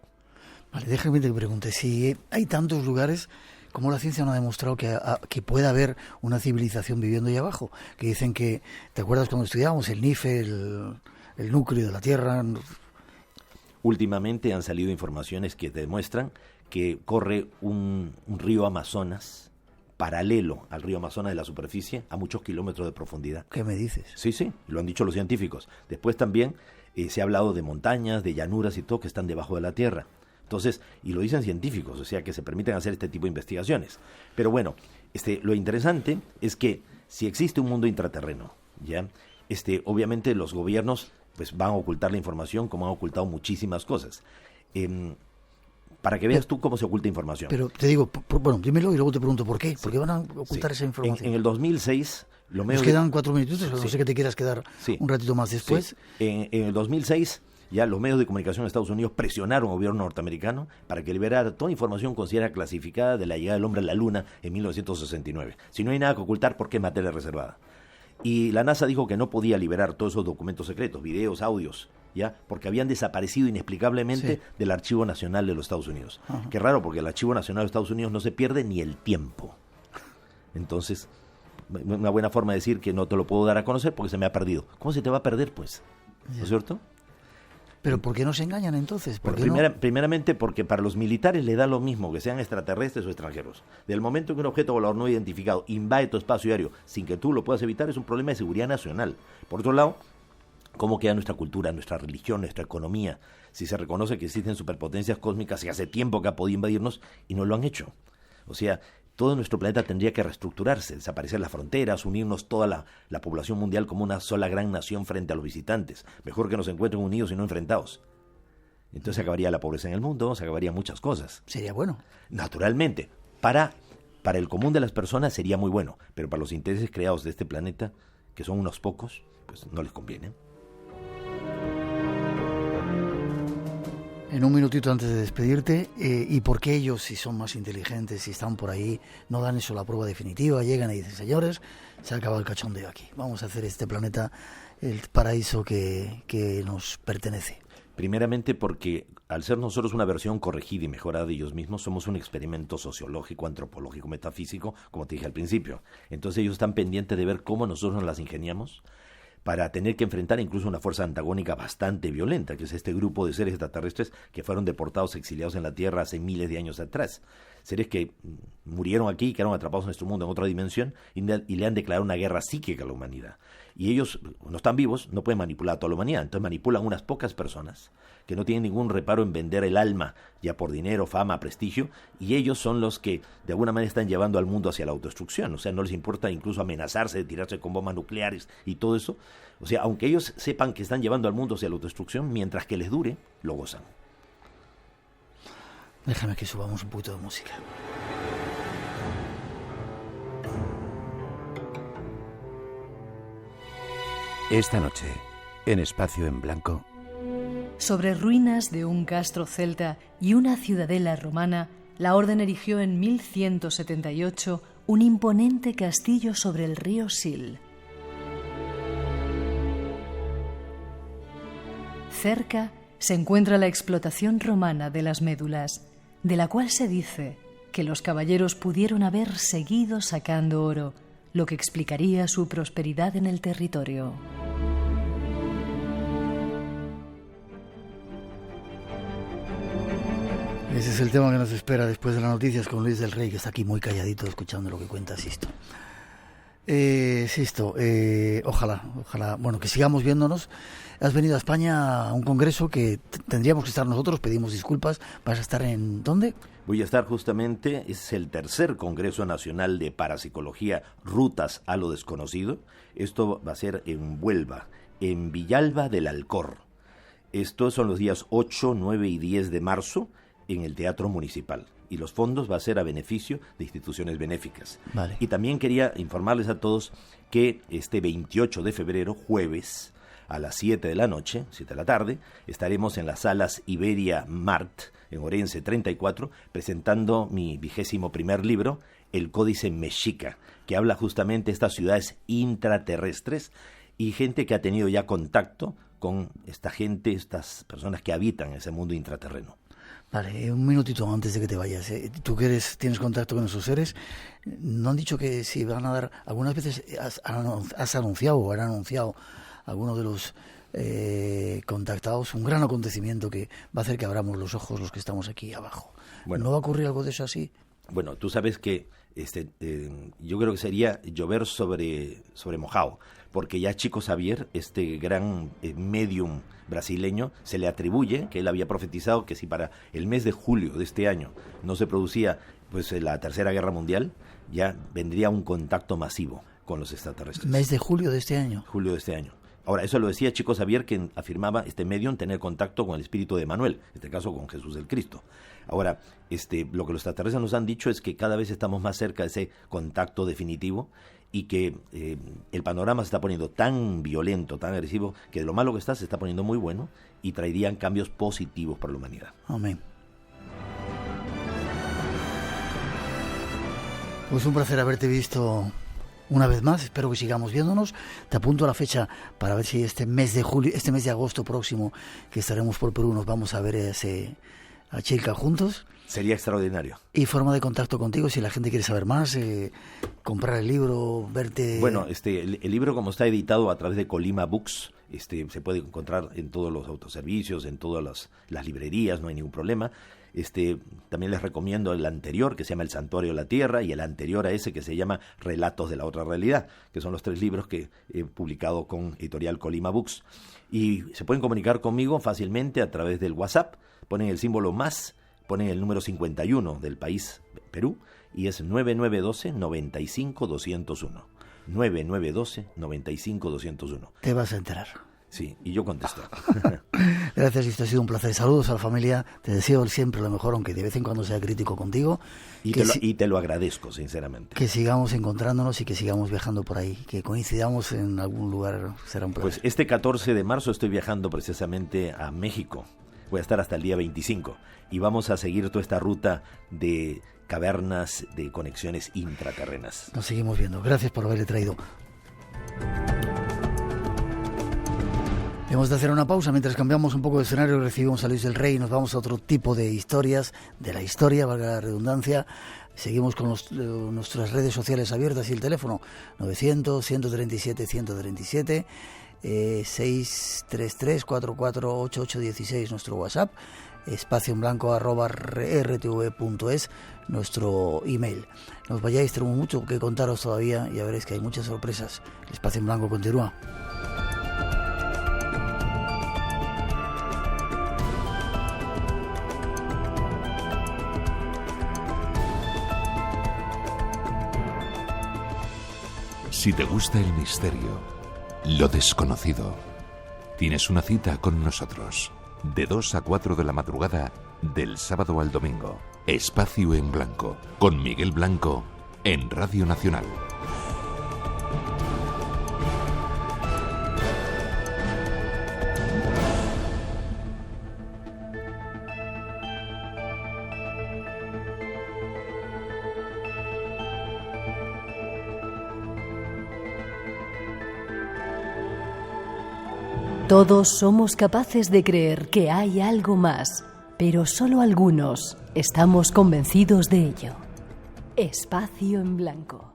Vale, déjame que te pregunte, si hay tantos lugares, ¿cómo la ciencia no ha demostrado que pueda haber una civilización viviendo ahí abajo? Que dicen que, ¿te acuerdas cuando estudiábamos el NIFE, el núcleo de la Tierra? Últimamente han salido informaciones que demuestran que corre un río Amazonas paralelo al río Amazonas de la superficie a muchos kilómetros de profundidad. ¿Qué me dices? Sí, lo han dicho los científicos. Después también se ha hablado de montañas, de llanuras y todo que están debajo de la tierra. Entonces, y lo dicen científicos, o sea que se permiten hacer este tipo de investigaciones. Pero bueno, lo interesante es que si existe un mundo intraterreno, ya, obviamente los gobiernos pues van a ocultar la información como han ocultado muchísimas cosas. Para que veas tú cómo se oculta información. Pero te digo, bueno, dímelo y luego te pregunto por qué. ¿Por qué van a ocultar esa información? En el 2006... Nos quedan 4 minutitos, no sé que te quieras quedar un ratito más después. Sí. En el 2006 ya los medios de comunicación de Estados Unidos presionaron al gobierno norteamericano para que liberara toda información considerada clasificada de la llegada del hombre a la luna en 1969. Si no hay nada que ocultar, ¿por qué materia reservada? Y la NASA dijo que no podía liberar todos esos documentos secretos, videos, audios, ya, porque habían desaparecido inexplicablemente del Archivo Nacional de los Estados Unidos. Ajá. Qué raro, porque el Archivo Nacional de los Estados Unidos no se pierde ni el tiempo. Entonces, una buena forma de decir que no te lo puedo dar a conocer porque se me ha perdido. ¿Cómo se te va a perder, pues? ¿No es cierto? ¿Pero por qué no se engañan entonces? Primeramente porque para los militares le da lo mismo que sean extraterrestres o extranjeros. Del momento en que un objeto volador no identificado invade tu espacio aéreo sin que tú lo puedas evitar, es un problema de seguridad nacional. Por otro lado, ¿cómo queda nuestra cultura, nuestra religión, nuestra economía? Si se reconoce que existen superpotencias cósmicas y hace tiempo que ha podido invadirnos y no lo han hecho. O sea, todo nuestro planeta tendría que reestructurarse, desaparecer las fronteras, unirnos toda la población mundial como una sola gran nación frente a los visitantes. Mejor que nos encuentren unidos y no enfrentados. Entonces se acabaría la pobreza en el mundo, se acabarían muchas cosas. Sería bueno. Naturalmente, para el común de las personas sería muy bueno, pero para los intereses creados de este planeta, que son unos pocos, pues no les conviene. En un minutito antes de despedirte, ¿y por qué ellos, si son más inteligentes, si están por ahí, no dan eso la prueba definitiva? Llegan y dicen, señores, se ha acabado el cachondeo aquí. Vamos a hacer este planeta el paraíso que nos pertenece. Primeramente porque al ser nosotros una versión corregida y mejorada de ellos mismos, somos un experimento sociológico, antropológico, metafísico, como te dije al principio. Entonces ellos están pendientes de ver cómo nosotros nos las ingeniamos para tener que enfrentar incluso una fuerza antagónica bastante violenta, que es este grupo de seres extraterrestres que fueron deportados, exiliados en la Tierra hace miles de años atrás. Seres que murieron aquí, quedaron atrapados en nuestro mundo en otra dimensión y le han declarado una guerra psíquica a la humanidad. Y ellos no están vivos, no pueden manipular a toda la humanidad, entonces manipulan unas pocas personas que no tienen ningún reparo en vender el alma ya por dinero, fama, prestigio, y ellos son los que de alguna manera están llevando al mundo hacia la autodestrucción. O sea, no les importa incluso amenazarse de tirarse con bombas nucleares y todo eso. O sea, aunque ellos sepan que están llevando al mundo hacia la autodestrucción, mientras que les dure, lo gozan. Déjame que subamos un poquito de música. Esta noche, en Espacio en Blanco. Sobre ruinas de un castro celta y una ciudadela romana, la orden erigió en 1178 un imponente castillo sobre el río Sil. Cerca se encuentra la explotación romana de las médulas, de la cual se dice que los caballeros pudieron haber seguido sacando oro, lo que explicaría su prosperidad en el territorio. Ese es el tema que nos espera después de las noticias con Luis del Rey, que está aquí muy calladito escuchando lo que cuenta Sisto. Sisto, ojalá, bueno, que sigamos viéndonos. Has venido a España a un congreso que tendríamos que estar nosotros, pedimos disculpas. ¿Vas a estar en dónde? Voy a estar justamente, es el tercer Congreso Nacional de Parapsicología, Rutas a lo Desconocido. Esto va a ser en Huelva, en Villalba del Alcor. Estos son los días 8, 9 y 10 de marzo en el Teatro Municipal. Y los fondos va a ser a beneficio de instituciones benéficas. Vale. Y también quería informarles a todos que este 28 de febrero, jueves, a las 7 de la noche, 7 de la tarde, estaremos en las salas Iberia Mart, en Orense 34, presentando mi 21º libro, El Códice Mexica, que habla justamente de estas ciudades intraterrestres y gente que ha tenido ya contacto con esta gente, estas personas que habitan ese mundo intraterreno. Vale, un minutito antes de que te vayas. Tú que tienes contacto con esos seres, ¿no han dicho que si van a dar? Algunas veces has anunciado o han anunciado algunos de los contactados un gran acontecimiento que va a hacer que abramos los ojos los que estamos aquí abajo. Bueno, ¿no va a ocurrir algo de eso así? Bueno, tú sabes que yo creo que sería llover sobre mojado, porque ya Chico Xavier, este gran medium brasileño, se le atribuye que él había profetizado que si para el mes de julio de este año no se producía pues la Tercera Guerra Mundial, ya vendría un contacto masivo con los extraterrestres. ¿Mes de julio de este año? Julio de este año. Ahora, eso lo decía Chico Xavier, que afirmaba este medium tener contacto con el espíritu de Manuel, en este caso con Jesús el Cristo. Ahora, lo que los extraterrestres nos han dicho es que cada vez estamos más cerca de ese contacto definitivo y que el panorama se está poniendo tan violento, tan agresivo, que de lo malo que está se está poniendo muy bueno y traerían cambios positivos para la humanidad. Amén. Pues un placer haberte visto una vez más, espero que sigamos viéndonos. Te apunto a la fecha para ver si este mes de agosto próximo que estaremos por Perú nos vamos a ver a Chilca juntos. Sería extraordinario. Y forma de contacto contigo si la gente quiere saber más, comprar el libro, verte. Bueno, el libro como está editado a través de Colima Books, Se puede encontrar en todos los autoservicios, en todas las librerías, no hay ningún problema. También les recomiendo el anterior, que se llama El Santuario de la Tierra, y el anterior a ese, que se llama Relatos de la Otra Realidad, que son los 3 libros que he publicado con Editorial Colima Books. Y se pueden comunicar conmigo fácilmente a través del WhatsApp, ponen el símbolo más, ponen el número 51 del país Perú, y es 9912-95-201. 9912-95-201. Te vas a enterar. Sí, y yo contesto. Gracias, esto ha sido un placer. Saludos a la familia. Te deseo siempre lo mejor, aunque de vez en cuando sea crítico contigo. Y te lo agradezco, sinceramente. Que sigamos encontrándonos y que sigamos viajando por ahí. Que coincidamos en algún lugar, será un placer. Pues este 14 de marzo estoy viajando precisamente a México. Voy a estar hasta el día 25. Y vamos a seguir toda esta ruta de cavernas, de conexiones intraterrenas. Nos seguimos viendo. Gracias por haberle traído. Hemos de hacer una pausa mientras cambiamos un poco de escenario, recibimos a Luis del Rey y nos vamos a otro tipo de historias, de la historia, valga la redundancia. Seguimos con nuestras redes sociales abiertas y el teléfono 900-137-137, 633-448816 nuestro WhatsApp, espacioenblanco@rtv.es nuestro email. No os vayáis, tenemos mucho que contaros todavía y ya veréis que hay muchas sorpresas. El Espacio en Blanco continúa. Si te gusta el misterio, lo desconocido, tienes una cita con nosotros. De 2 a 4 de la madrugada, del sábado al domingo. Espacio en Blanco, con Miguel Blanco, en Radio Nacional. Todos somos capaces de creer que hay algo más, pero solo algunos estamos convencidos de ello. Espacio en Blanco.